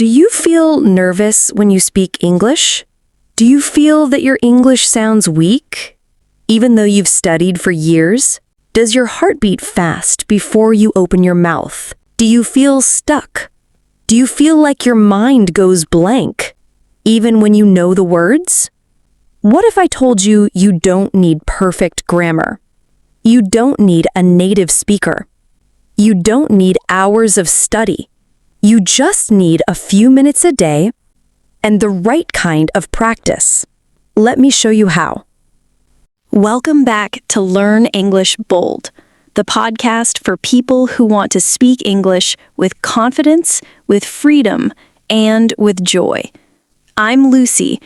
Do you feel nervous when you speak English? Do you feel that your English sounds weak, even though you've studied for years? Does your heart beat fast before you open your mouth? Do you feel stuck? Do you feel like your mind goes blank, even when you know the words? What if I told you you don't need perfect grammar? You don't need a native speaker. You don't need hours of study. You just need a few minutes a day and the right kind of practice. Let me show you how. Welcome back to Learn English Bold, the podcast for people who want to speak English with confidence, with freedom, and with joy. I'm Lucy,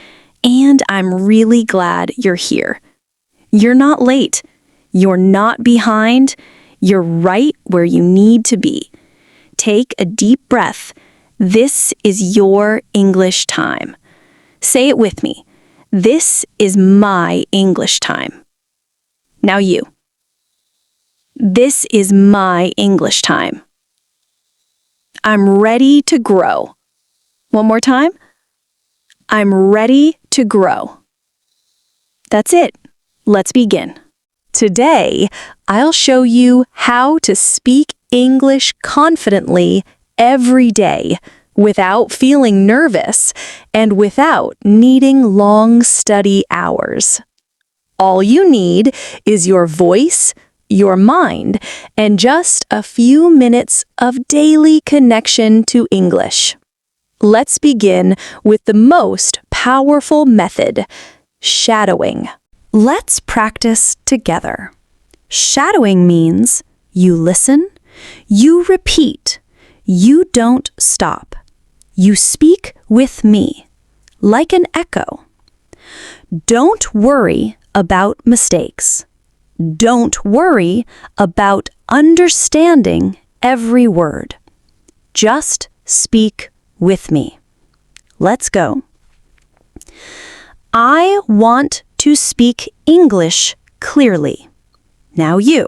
and I'm really glad you're here. You're not late. You're not behind. You're right where you need to be. Take a deep breath. This is your English time. Say it with me. This is my English time. Now you. This is my English time. I'm ready to grow. One more time. I'm ready to grow. That's it. Let's begin. Today, I'll show you how to speak English confidently every day without feeling nervous and without needing long study hours. All you need is your voice, your mind, and just a few minutes of daily connection to English. Let's begin with the most powerful method, shadowing. Let's practice together. Shadowing means you listen, you repeat, you don't stop. You speak with me, like an echo. Don't worry about mistakes. Don't worry about understanding every word. Just speak with me. Let's go. I want to speak English clearly. Now you.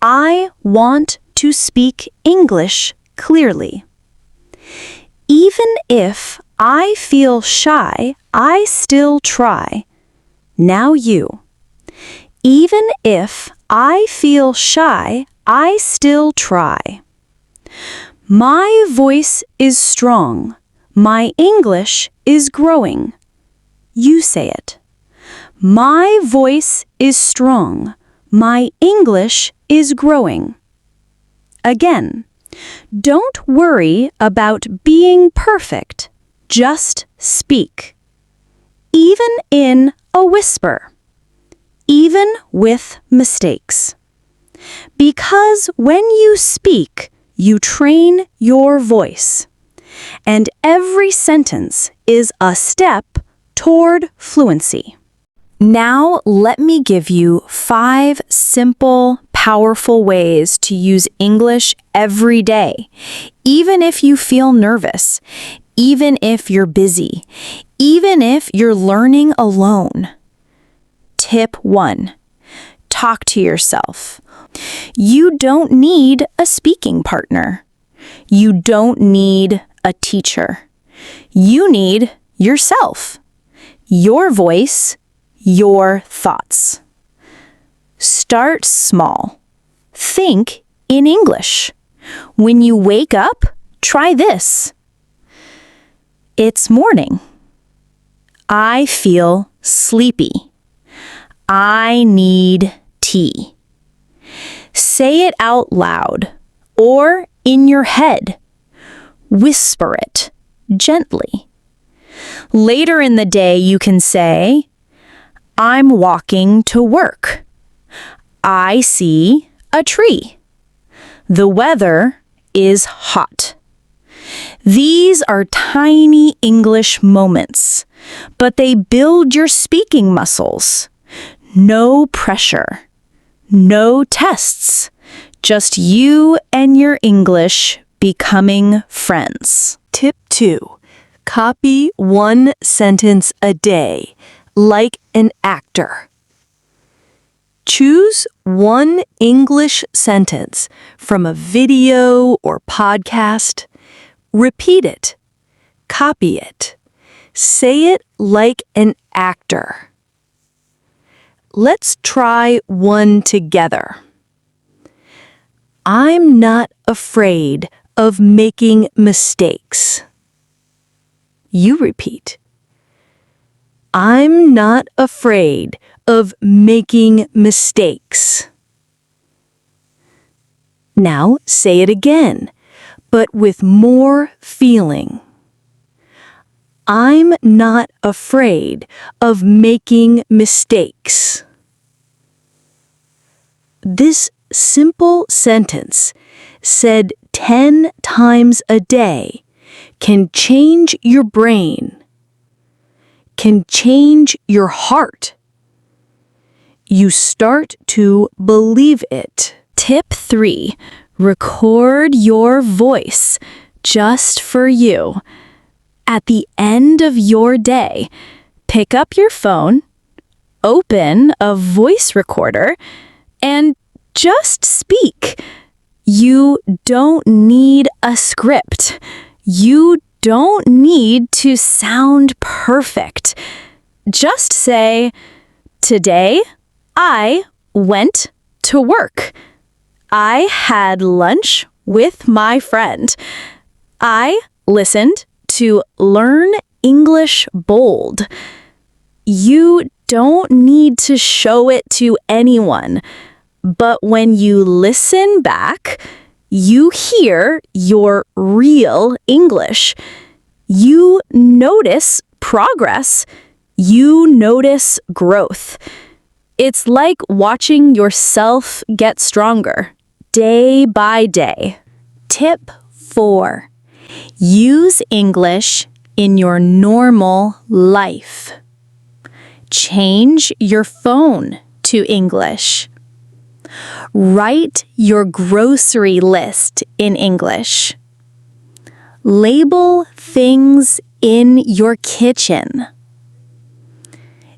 I want to speak English clearly. Even if I feel shy, I still try. Now you. Even if I feel shy, I still try. My voice is strong. My English is growing. You say it. My voice is strong. My English is growing. Again, don't worry about being perfect. Just speak. Even in a whisper. Even with mistakes. Because when you speak, you train your voice. And every sentence is a step toward fluency. Now, let me give you 5 simple, powerful ways to use English every day, even if you feel nervous, even if you're busy, even if you're learning alone. Tip 1. Talk to yourself. You don't need a speaking partner. You don't need a teacher. You need yourself, your voice, your thoughts. Start small. Think in English. When you wake up, try this. It's morning. I feel sleepy. I need tea. Say it out loud or in your head. Whisper it gently. Later in the day, you can say, I'm walking to work. I see a tree. The weather is hot. These are tiny English moments, but they build your speaking muscles. No pressure. No tests. Just you and your English becoming friends. Tip 2. Copy 1 sentence a day, like an actor. Choose 1 English sentence from a video or podcast. Repeat it. copy it. Say it like an actor. Let's try one together. I'm not afraid of making mistakes. You repeat. I'm not afraid of making mistakes. Now say it again, but with more feeling. I'm not afraid of making mistakes. This simple sentence, said 10 times a day, can change your brain, can change your heart. You start to believe it. Tip 3. Record your voice just for you. At the end of your day, pick up your phone, open a voice recorder, and just speak. You don't need a script. You don't need to sound perfect. Just say, "Today, I went to work. I had lunch with my friend. I listened to Learn English Bold." You don't need to show it to anyone, but when you listen back, you hear your real English. You notice progress. You notice growth. It's like watching yourself get stronger, day by day. Tip 4. Use English in your normal life. Change your phone to English. Write your grocery list in English. Label things in your kitchen.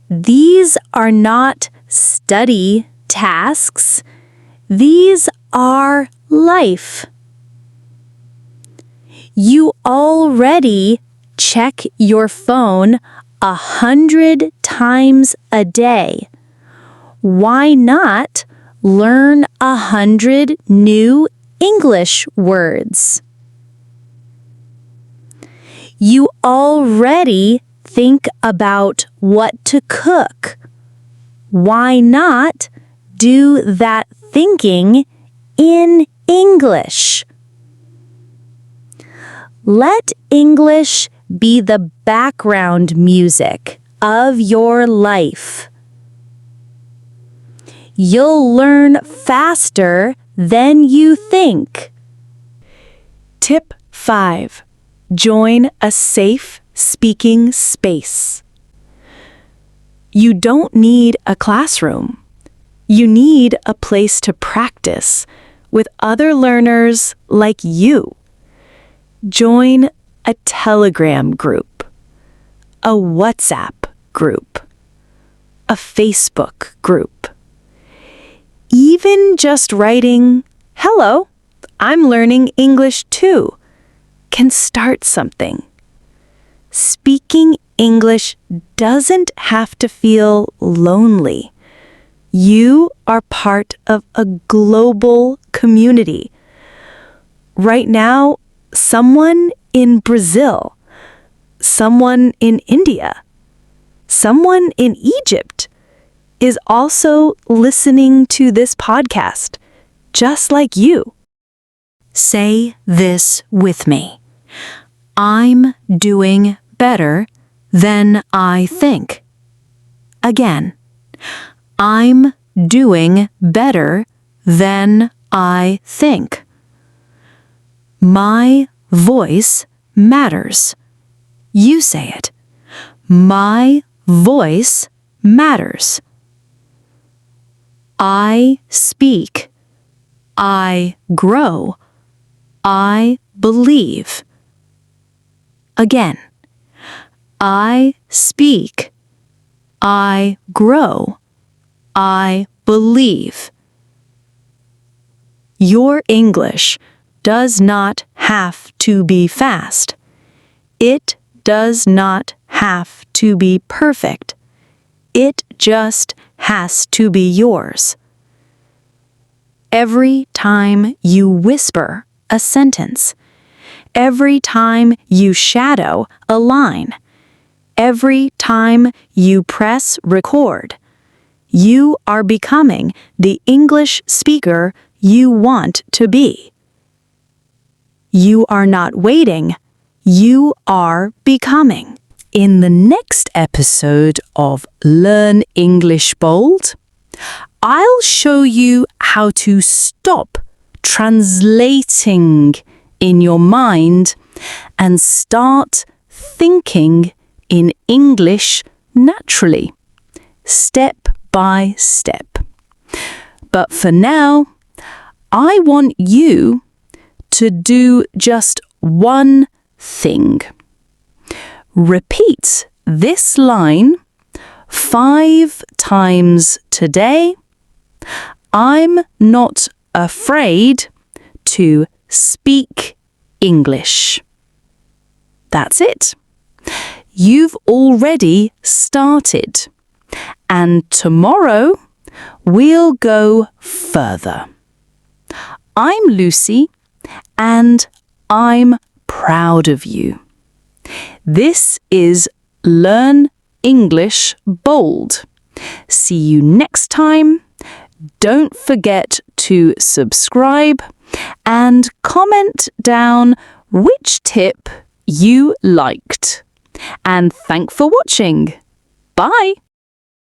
These are not study tasks. These are life. You already check your phone 100 times a day. Why not learn 100 new English words? You already think about what to cook. Why not do that thinking in English? Let English be the background music of your life. You'll learn faster than you think. Tip 5. Join a safe speaking space. You don't need a classroom. You need a place to practice with other learners like you. Join a Telegram group, a WhatsApp group, a Facebook group. Even just writing, "Hello, I'm learning English too," can start something. Speaking English doesn't have to feel lonely. You are part of a global community. Right now, someone in Brazil, someone in India, someone in Egypt is also listening to this podcast, just like you. Say this with me. I'm doing better than I think. Again, I'm doing better than I think. My voice matters. You say it. My voice matters. I speak. I grow. I believe. Again, I speak. I grow. I believe. Your English does not have to be fast. It does not have to be perfect. It just has to be yours. Every time you whisper a sentence, every time you shadow a line, every time you press record, you are becoming the English speaker you want to be. You are not waiting, you are becoming. In the next episode of Learn English Bold, I'll show you how to stop translating in your mind and start thinking in English naturally, step by step. But for now, I want you to do just one thing. Repeat this line 5 times today. I'm not afraid to speak English. That's it. You've already started. And tomorrow, we'll go further. I'm Lucy, and I'm proud of you. This is Learn English Bold. See you next time. Don't forget to subscribe and comment down which tip you liked. And thanks for watching. Bye!